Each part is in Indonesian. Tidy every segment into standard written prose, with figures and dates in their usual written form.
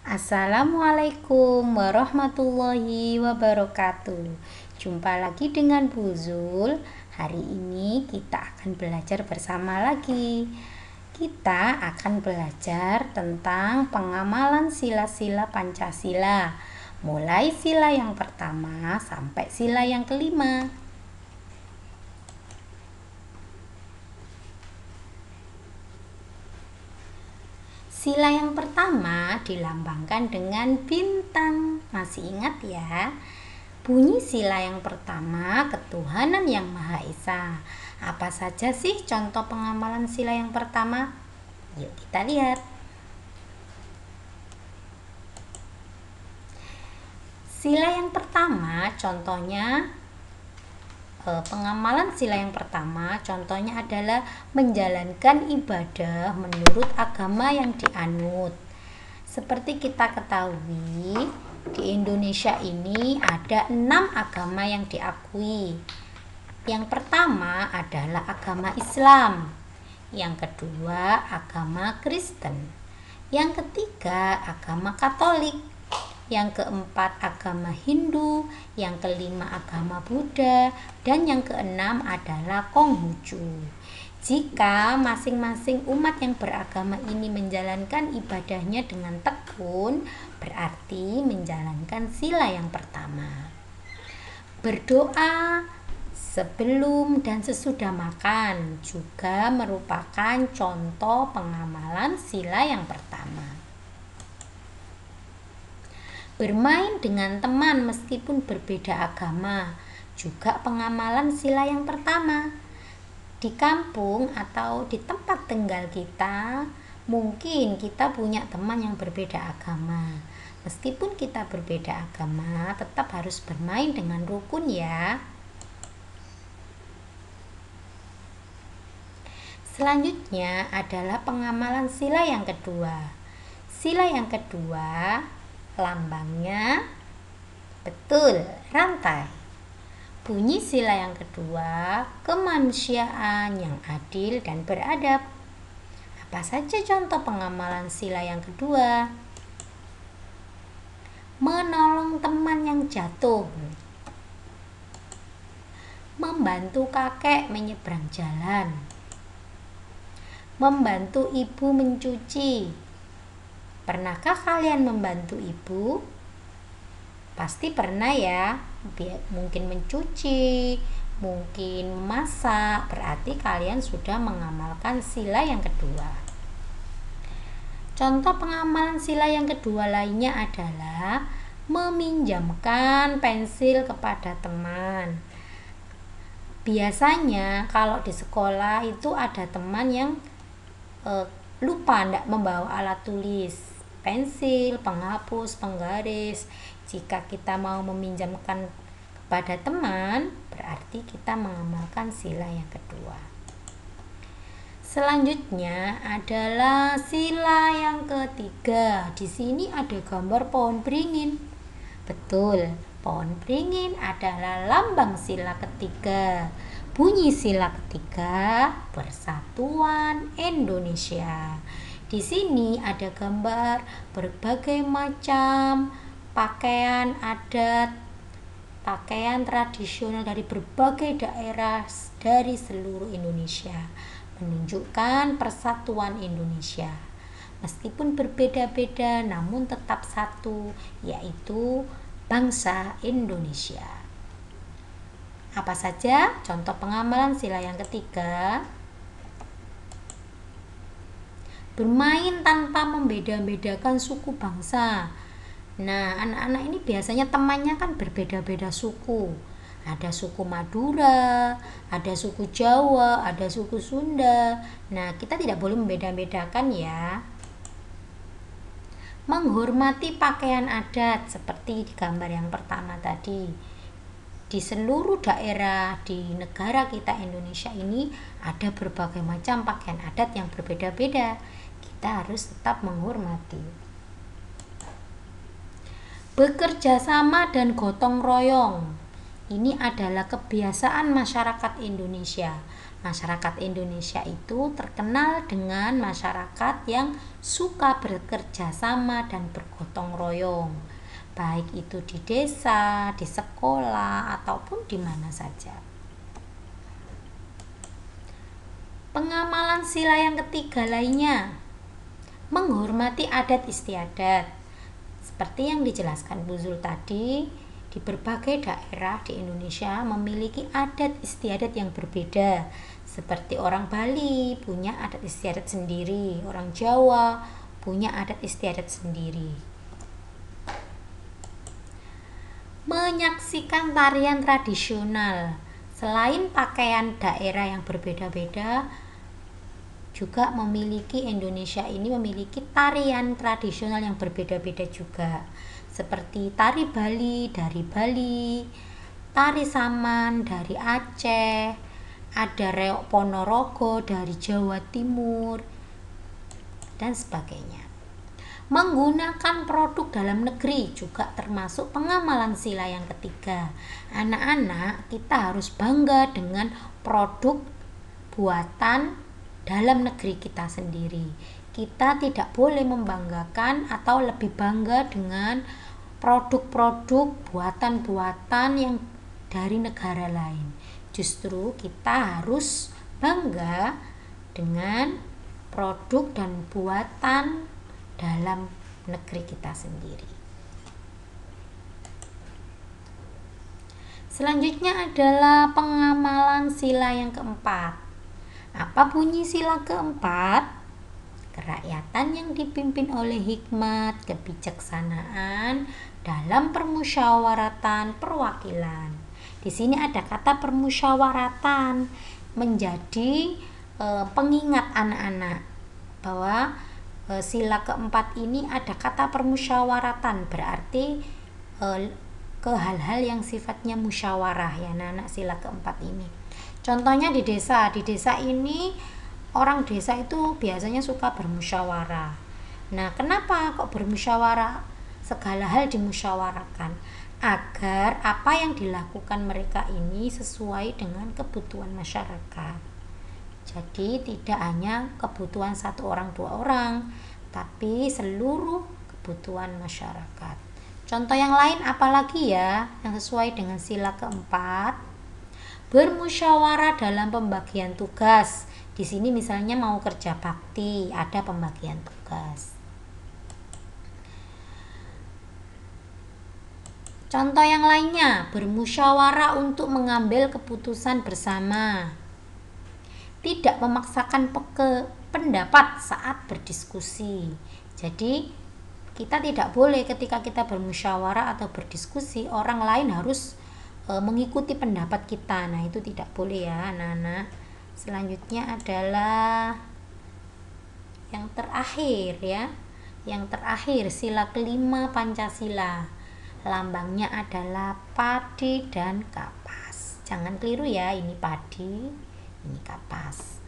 Assalamualaikum warahmatullahi wabarakatuh. Jumpa lagi dengan Bu Zul. Hari ini kita akan belajar bersama lagi. Kita akan belajar tentang pengamalan sila-sila Pancasila, mulai sila yang pertama sampai sila yang kelima. Sila yang pertama dilambangkan dengan bintang. Masih ingat ya? Bunyi sila yang pertama, ketuhanan yang Maha Esa. Apa saja sih contoh pengamalan sila yang pertama? Yuk kita lihat. Sila yang pertama contohnya pengamalan sila yang pertama contohnya adalah menjalankan ibadah menurut agama yang dianut. Seperti kita ketahui, di Indonesia ini ada 6 agama yang diakui. Yang pertama adalah agama Islam, yang kedua agama Kristen, yang ketiga agama Katolik, yang keempat agama Hindu, yang kelima agama Buddha, dan yang keenam adalah Konghucu. Jika masing-masing umat yang beragama ini menjalankan ibadahnya dengan tekun, berarti menjalankan sila yang pertama. Berdoa sebelum dan sesudah makan juga merupakan contoh pengamalan sila yang pertama. Bermain dengan teman meskipun berbeda agama juga pengamalan sila yang pertama. Di kampung atau di tempat tinggal kita, mungkin kita punya teman yang berbeda agama. Meskipun kita berbeda agama, tetap harus bermain dengan rukun ya. Selanjutnya adalah pengamalan sila yang kedua. Sila yang kedua lambangnya betul rantai. Bunyi sila yang kedua, kemanusiaan yang adil dan beradab. Apa saja contoh pengamalan sila yang kedua? Menolong teman yang jatuh, membantu kakek menyeberang jalan, membantu ibu mencuci. Pernahkah kalian membantu ibu? Pasti pernah ya. Mungkin mencuci, mungkin memasak. Berarti kalian sudah mengamalkan sila yang kedua. Contoh pengamalan sila yang kedua lainnya adalah meminjamkan pensil kepada teman. Biasanya kalau di sekolah itu ada teman yang lupa tidak membawa alat tulis, pensil, penghapus, penggaris. Jika kita mau meminjamkan kepada teman, berarti kita mengamalkan sila yang kedua. Selanjutnya adalah sila yang ketiga. Di sini ada gambar pohon beringin. Betul, pohon beringin adalah lambang sila ketiga. Bunyi sila ketiga, Persatuan Indonesia. Di sini ada gambar berbagai macam pakaian adat, pakaian tradisional dari berbagai daerah dari seluruh Indonesia, menunjukkan persatuan Indonesia. Meskipun berbeda-beda namun tetap satu, yaitu bangsa Indonesia. Apa saja contoh pengamalan sila yang ketiga? Bermain tanpa membeda-bedakan suku bangsa. Nah, anak-anak ini biasanya temannya kan berbeda-beda suku. Ada suku Madura, ada suku Jawa, ada suku Sunda. Nah, kita tidak boleh membeda-bedakan ya. Menghormati pakaian adat seperti di gambar yang pertama tadi. Di seluruh daerah di negara kita Indonesia ini ada berbagai macam pakaian adat yang berbeda-beda. Kita harus tetap menghormati. Bekerja sama dan gotong royong. Ini adalah kebiasaan masyarakat Indonesia. Masyarakat Indonesia itu terkenal dengan masyarakat yang suka bekerja sama dan bergotong royong, baik itu di desa, di sekolah, ataupun di mana saja. Pengamalan sila yang ketiga lainnya, menghormati adat istiadat. Seperti yang dijelaskan Bu Zul tadi, di berbagai daerah di Indonesia memiliki adat istiadat yang berbeda. Seperti orang Bali punya adat istiadat sendiri, orang Jawa punya adat istiadat sendiri. Menyaksikan tarian tradisional, selain pakaian daerah yang berbeda-beda, juga Indonesia ini memiliki tarian tradisional yang berbeda-beda juga. Seperti tari Bali dari Bali, tari Saman dari Aceh, ada Reok Ponorogo dari Jawa Timur, dan sebagainya. Menggunakan produk dalam negeri juga termasuk pengamalan sila yang ketiga. Anak-anak, kita harus bangga dengan produk buatan dalam negeri kita sendiri. Kita tidak boleh membanggakan atau lebih bangga dengan produk-produk buatan-buatan yang dari negara lain. Justru kita harus bangga dengan produk dan buatan dalam negeri kita sendiri. Selanjutnya adalah pengamalan sila yang keempat. Apa bunyi sila keempat? Kerakyatan yang dipimpin oleh hikmat, kebijaksanaan dalam permusyawaratan perwakilan. Di sini ada kata permusyawaratan menjadi pengingat anak-anak bahwa sila keempat ini ada kata permusyawaratan, berarti ke hal-hal yang sifatnya musyawarah ya anak-anak sila keempat ini. Contohnya di desa ini orang desa itu biasanya suka bermusyawarah. Nah, kenapa kok bermusyawarah? Segala hal dimusyawarahkan agar apa yang dilakukan mereka ini sesuai dengan kebutuhan masyarakat. Jadi tidak hanya kebutuhan satu orang dua orang, tapi seluruh kebutuhan masyarakat. Contoh yang lain apalagi ya yang sesuai dengan sila keempat? Bermusyawarah dalam pembagian tugas. Di sini misalnya mau kerja bakti, ada pembagian tugas. Contoh yang lainnya, bermusyawarah untuk mengambil keputusan bersama. Tidak memaksakan pendapat saat berdiskusi. Jadi, kita tidak boleh ketika kita bermusyawarah atau berdiskusi, orang lain harus mengikuti pendapat kita. Nah, itu tidak boleh ya, anak-anak. Selanjutnya adalah yang terakhir ya. Yang terakhir sila kelima Pancasila. Lambangnya adalah padi dan kapas. Jangan keliru ya, ini padi, ini kapas.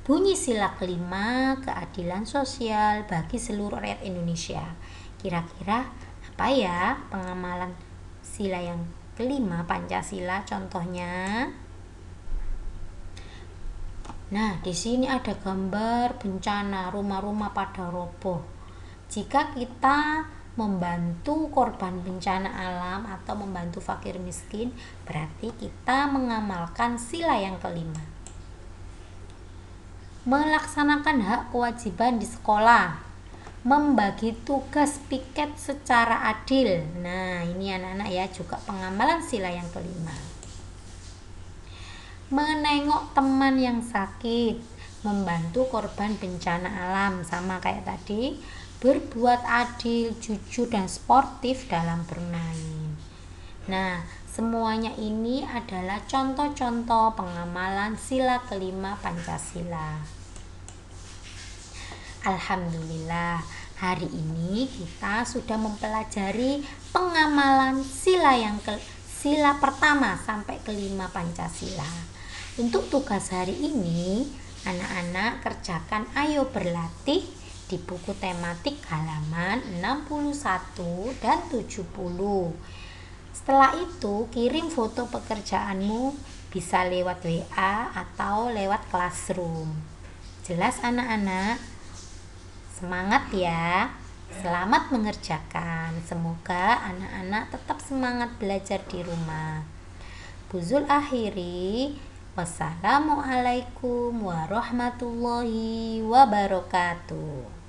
Bunyi sila kelima, keadilan sosial bagi seluruh rakyat Indonesia. Kira-kira apa ya pengamalan sila yang kelima Pancasila contohnya? Nah, di sini ada gambar bencana, rumah-rumah pada roboh. Jika kita membantu korban bencana alam atau membantu fakir miskin, berarti kita mengamalkan sila yang kelima. Melaksanakan hak kewajiban di sekolah, membagi tugas piket secara adil. Nah, ini anak-anak ya juga pengamalan sila yang kelima. Menengok teman yang sakit, membantu korban bencana alam, sama kayak tadi, berbuat adil, jujur dan sportif dalam bermain. Nah, semuanya ini adalah contoh-contoh pengamalan sila kelima Pancasila. Alhamdulillah, hari ini kita sudah mempelajari pengamalan sila pertama sampai kelima Pancasila. Untuk tugas hari ini, anak-anak kerjakan ayo berlatih di buku tematik halaman 61 dan 70. Setelah itu, kirim foto pekerjaanmu Bisa lewat WA atau lewat Classroom. Jelas anak-anak? Semangat ya. Selamat mengerjakan. Semoga anak-anak tetap semangat belajar di rumah. Buzul akhiri. Wassalamualaikum warahmatullahi wabarakatuh.